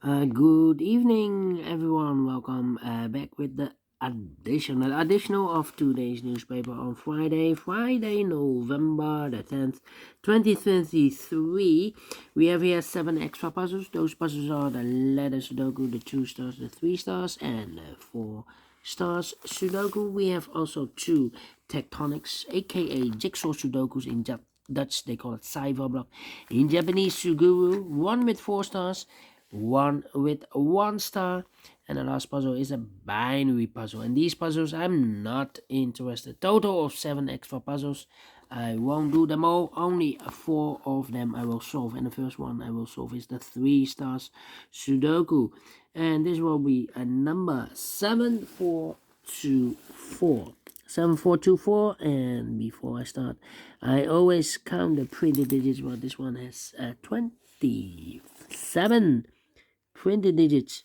Good evening, everyone. Welcome back with the additional of today's newspaper on Friday, November the 10th, 2023. We have here 7 extra puzzles. Those puzzles are the letter Sudoku, the 2 stars, the 3 stars, and the 4 stars Sudoku. We have also 2 tectonics, aka jigsaw Sudokus in Dutch. They call it Cyber Block. In Japanese, Suguru, 1 with 4 stars, 1 with 1 star, and the last puzzle is a binary puzzle. And these puzzles I'm not interested. Total of 7 extra puzzles. I won't do them all, only 4 of them I will solve, and the first one I will solve is the 3 stars Sudoku, and this will be a number 7424. 7424. And before I start, I always count the printed digits. Well, this one has 27 printed digits.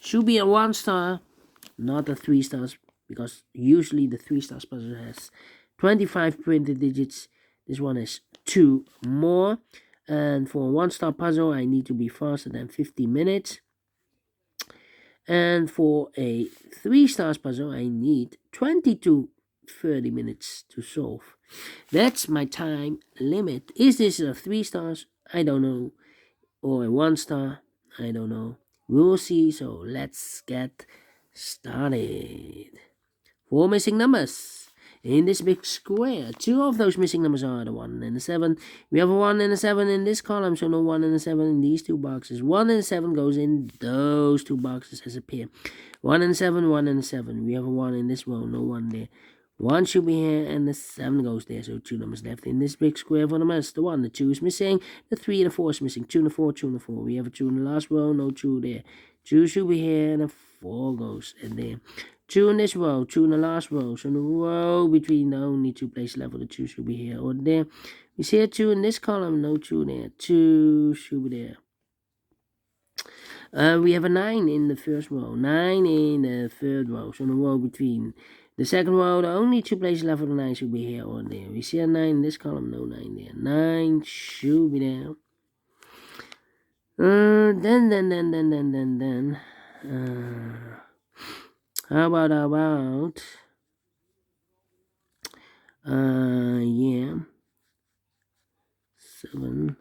Should be a 1 star, not a 3 stars, because usually the 3 stars puzzle has 25 printed digits. This one has 2 more. And for a 1 star puzzle, I need to be faster than 50 minutes. And for a 3 stars puzzle, I need 20 to 30 minutes to solve. That's my time limit. Is this a 3 stars? I don't know. Or a 1 star? I don't know. We'll see. So let's get started. 4 missing numbers in this big square. 2 of those missing numbers are the 1 and the 7. We have a 1 and a 7 in this column, so no 1 and a 7 in these 2 boxes. 1 and 7 goes in those 2 boxes as a pair. 1 and 7, 1 and 7. We have a 1 in this row, no 1 there. 1 should be here, and the 7 goes there, so 2 numbers left in this big square for the numbers. The 1, the 2 is missing, the 3 and the 4 is missing. 2 and the 4, 2 and the 4. We have a 2 in the last row, no 2 there. 2 should be here, and a 4 goes in there. 2 in this row, 2 in the last row. So in the row between the only 2 places left, the 2 should be here or there. We see a 2 in this column, no 2 there. 2 should be there. We have a 9 in the first row, 9 in the third row. So in the row between the second row, the only 2 places left for the 9 should be here or there. We see a 9 in this column, no 9 there. 9 should be there. Then. How about, yeah, 7,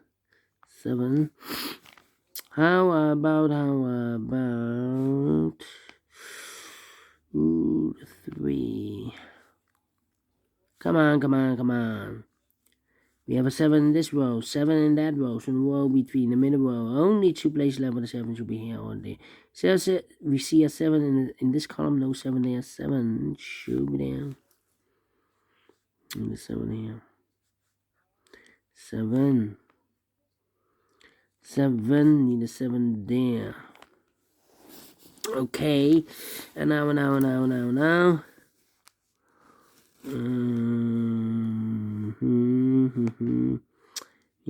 how about, 3, come on, we have a 7 in this row, 7 in that row, so in the row between the middle row, only 2 places left for the 7 should be here or there. So we see a 7 in this column, no 7 there, 7 should be there. And the 7 here. 7. Need a 7 there. Okay. And now. Need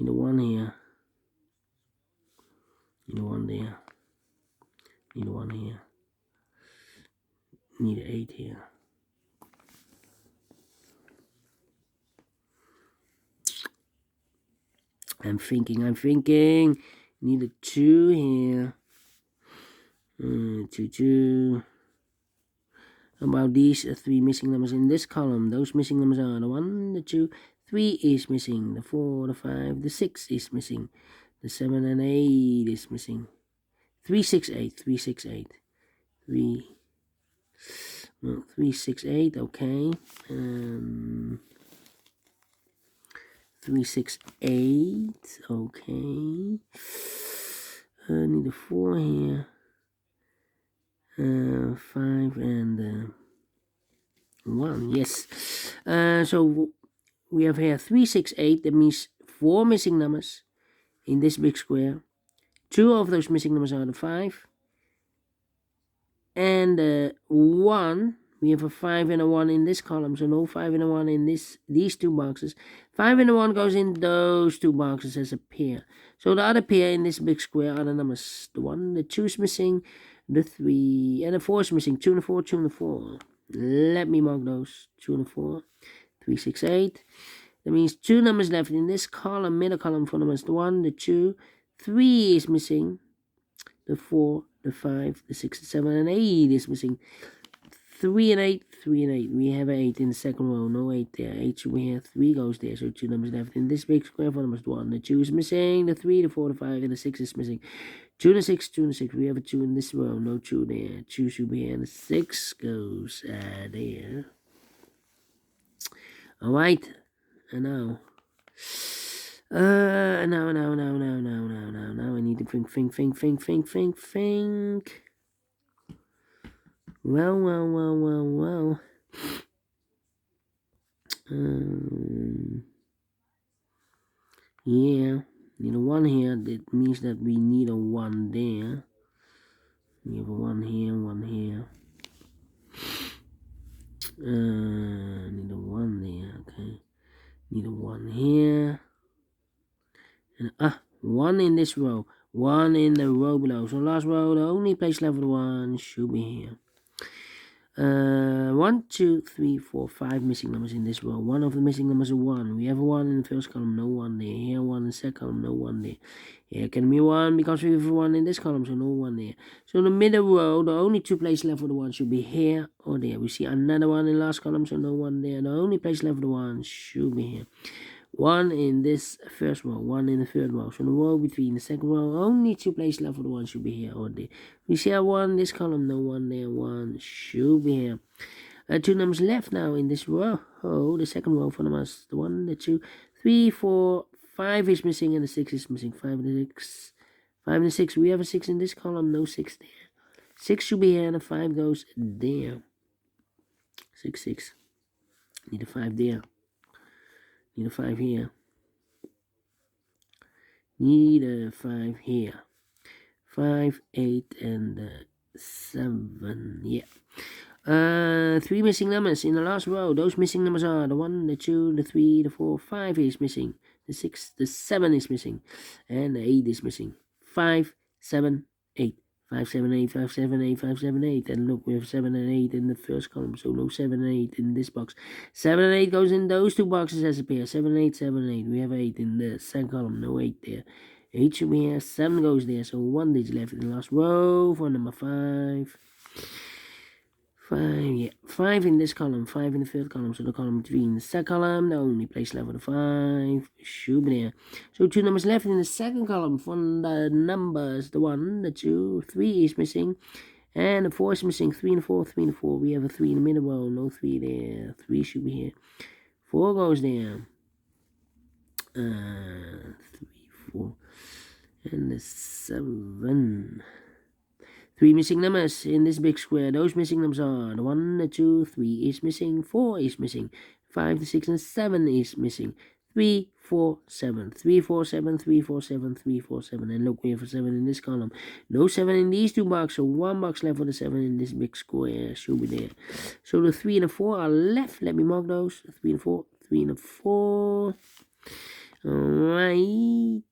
a 1 here. Need a 1 there. Need a 1 here. Need an 8 here. I'm thinking. Need a 2 here. 2. How about these 3 missing numbers in this column? Those missing numbers are the 1, the 2, 3 is missing. The 4, the 5, the 6 is missing. The 7 and 8 is missing. 3, 6, 8. 3, 6, 8. 3, 6, 8. Okay. 3, 6, 8. Okay. Need a 4 here. 5 and 1. Yes. So we have here 3, 6, 8. That means 4 missing numbers in this big square. 2 of those missing numbers are the 5 and 1. We have a 5 and a 1 in this column, so no 5 and a 1 in these 2 boxes. 5 and a 1 goes in those 2 boxes as a pair. So the other pair in this big square are the numbers. The 1, the 2 is missing, the 3, and the 4 is missing. 2 and the 4, 2 and the 4. Let me mark those. 2 and the 4. 3, 6, 8. That means 2 numbers left in this column, middle column for numbers. The 1, the 2, 3 is missing. the 4, the 5, the 6, the 7, and 8 is missing. 3 and 8, 3 and 8. We have 8 in the second row, no 8 there. 8 should be here, 3 goes there, so 2 numbers left. In this big square, 4 numbers 1. The 2 is missing, the 3, the 4, the 5, and the 6 is missing. 2 and 6, 2 and 6. We have a 2 in this row, no 2 there. 2 should be here, and the 6 goes there. Alright, and now. Now I need to think. Well. Yeah, need a 1 here. That means that we need a 1 there. We have a 1 here, 1 here. Need a 1 there, okay. Need a 1 here. And 1 in this row. 1 in the row below. So last row, the only place left for the 1 should be here. 1, 2, 3, 4, 5 missing numbers in this row. One of the missing numbers is 1. We have a 1 in the first column, no 1 there. Here 1 in the second column, no 1 there. Here can be 1 because we have a 1 in this column, so no 1 there. So in the middle row, the only 2 places left for the 1 should be here or there. We see another 1 in the last column, so no 1 there. The only place left for the 1 should be here. 1 in this first row, 1 in the third row. So the row between the second row, only 2 places left for the 1 should be here or there. We see a 1 in this column, no 1 there, 1 should be here. 2 numbers left now in this row. Oh, the second row for us. The 1, the 2, 3, 4, 5 is missing, and the 6 is missing. 5 and the 6. 5 and the 6. We have a 6 in this column, no 6 there. 6 should be here, and the 5 goes there. 6, 6. Need a 5 there. Need a 5 here. Need a 5 here. 5, 8, and 7. Yeah. 3 missing numbers in the last row. Those missing numbers are the 1, the 2, the 3, the 4, 5 is missing. The 6, the 7 is missing. And the 8 is missing. 5, 7, 8. 5, 7, 8, 5, 7, 8, 5, 7, 8. And look, we have 7 and 8 in the first column, so no 7 and 8 in this box. 7 and 8 goes in those 2 boxes as a pair. 7, 8, 7, 8. We have 8 in the second column, no 8 there. 8 should be here, 7 goes there, so 1 digit left in the last row for number 5. 5, yeah. 5 in this column, 5 in the third column, so the column between the second column, the only place left for the 5 should be there. So 2 numbers left in the second column from the numbers, the 1, the 2, 3 is missing, and the 4 is missing. 3 and 4, 3 and 4. We have a 3 in the middle row, no 3 there. 3 should be here. 4 goes there. 3, 4, and the 7. 3 missing numbers in this big square. Those missing numbers are the 1, the 2, 3 is missing, 4 is missing, 5, the 6, and 7 is missing. 3, 4, 7. 3, 4, 7, 3, 4, 7, 3, 4, 7. And look, we have a 7 in this column. No 7 in these 2 boxes, so 1 box left for the 7 in this big square. Should be there. So the 3 and the 4 are left. Let me mark those. 3 and 4. 3 and 4. Alright.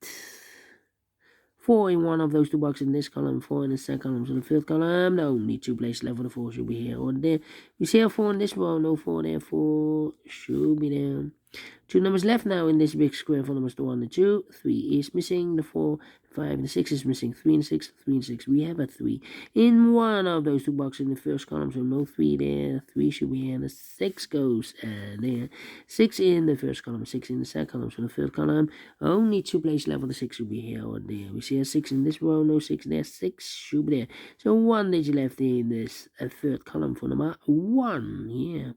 4 in one of those 2 boxes in this column, 4 in the second column. So the fifth column, the only 2 places left for the 4 should be here or there. You see a 4 in this row, no 4 there, 4 should be there. 2 numbers left now in this big square for numbers, the 1, the 2, 3 is missing, the 4, the 5, and the 6 is missing, 3 and 6, 3 and 6. We have a 3 in one of those 2 boxes in the first column, so no 3 there, 3 should be here, and the 6 goes there. 6 in the first column, 6 in the second column, so the third column, only 2 places left for the 6 should be here or there. We see a 6 in this row, no 6 there, 6 should be there. So 1 digit left in this third column for number 1, yeah.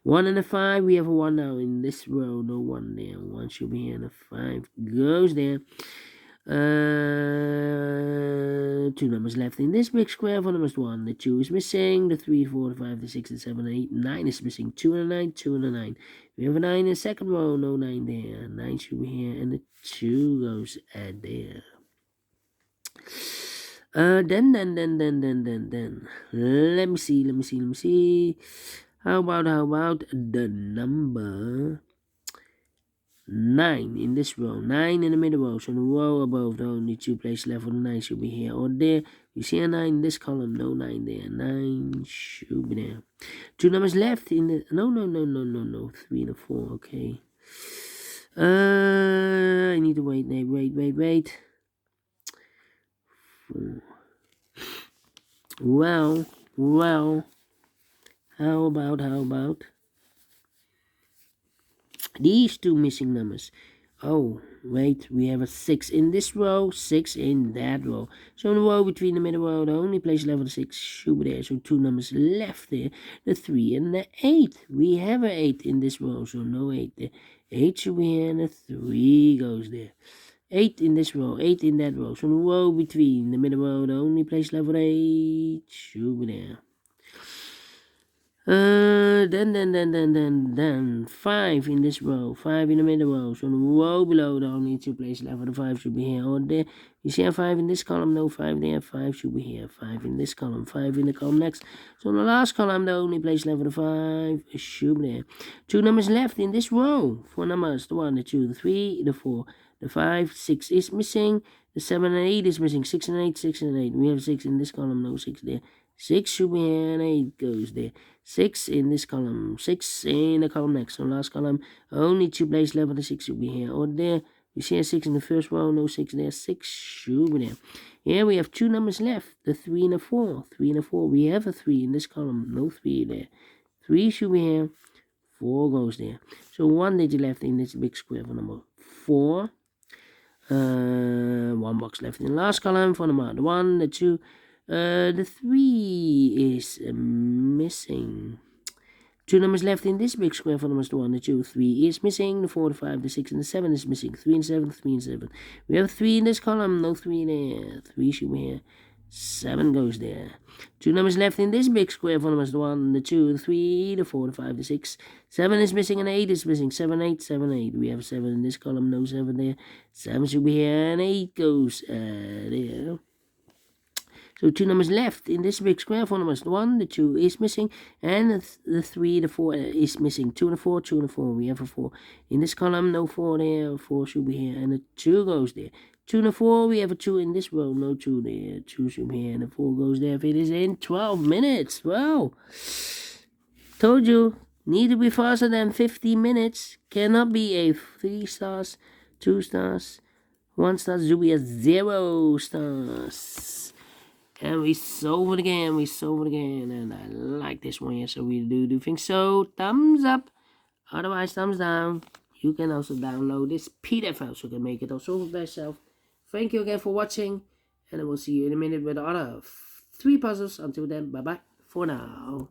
1 and a 5, we have a 1 now in this row, no 1 there. 1 should be here, and a 5 goes there. 2 numbers left in this big square for numbers 1. The 2 is missing, the 3, 4, the 5, the 6, the 7, the 8, 9 is missing. 2 and a 9, 2 and a 9. We have a 9 in the second row, no 9 there. 9 should be here, and the 2 goes there. Then. Let me see. How about the number 9 in this row? 9 in the middle row. So the row above, the only 2 places left for the 9 should be here or there. You see a 9 in this column, no 9 there. 9 should be there. 2 numbers left in the... No. 3 and a 4, okay. I need to wait. 4. Well, well, how about these two missing numbers? Oh, wait, we have a 6 in this row, 6 in that row. So in the row between the middle row, the only place left for the 6 should be there. So two numbers left there, the 3 and the 8. We have an 8 in this row, so no 8 there. 8 should be here and the 3 goes there. 8 in this row, 8 in that row. So in the row between the middle row, the only place left for the 8 should be there. Then 5 in this row, 5 in the middle row. So the row below, the only two places left for the 5 should be here or there. You see a 5 in this column, no 5 there, 5 should be here, 5 in this column, 5 in the column next. So in the last column, the only place left for the 5 should be there. Two numbers left in this row, 4 numbers, the 1, the 2, the 3, the 4, the 5, 6 is missing, the 7 and 8 is missing, 6 and 8, 6 and 8. We have 6 in this column, no 6 there. 6 should be here and 8 goes there. 6 in this column, 6 in the column next. So last column, only two places left for the 6 should be here or there. You see a 6 in the first row, no 6 there. 6 should be there. Here we have two numbers left, the 3 and the 4. 3 and the 4, we have a 3 in this column, no 3 there. 3 should be here, 4 goes there. So one digit left in this big square for number 4. One box left in the last column for number 1, the 2, the 3 is missing. Two numbers left in this big square for numbers 1, the 2, 3 is missing. The 4, the 5, the 6, and the 7 is missing. 3 and 7, 3 and 7. We have 3 in this column, no 3 there. 3 should be here. 7 goes there. Two numbers left in this big square for numbers 1, the 2, the 3, the 4, the 5, the 6. 7 is missing and 8 is missing. 7, 8, 7, 8. We have 7 in this column, no 7 there. 7 should be here and 8 goes there. So two numbers left in this big square for numbers 1, the 2 is missing, and the 3, the 4 is missing. 2 and the 4, 2 and the 4. We have a 4 in this column, no 4 there. 4 should be here, and the 2 goes there. 2 and the 4, we have a 2 in this row, no 2 there. 2 should be here, and the 4 goes there. If it is in 12 minutes, wow! Told you, need to be faster than 50 minutes. Cannot be a 3 stars, 2 stars, 1 star. Should be a 0 stars. And we solve it again, and I like this one, yes, so we do think so. Thumbs up, otherwise thumbs down. You can also download this PDF file, so you can make it also by yourself. Thank you again for watching, and I will see you in a minute with the other 3 puzzles. Until then, bye-bye for now.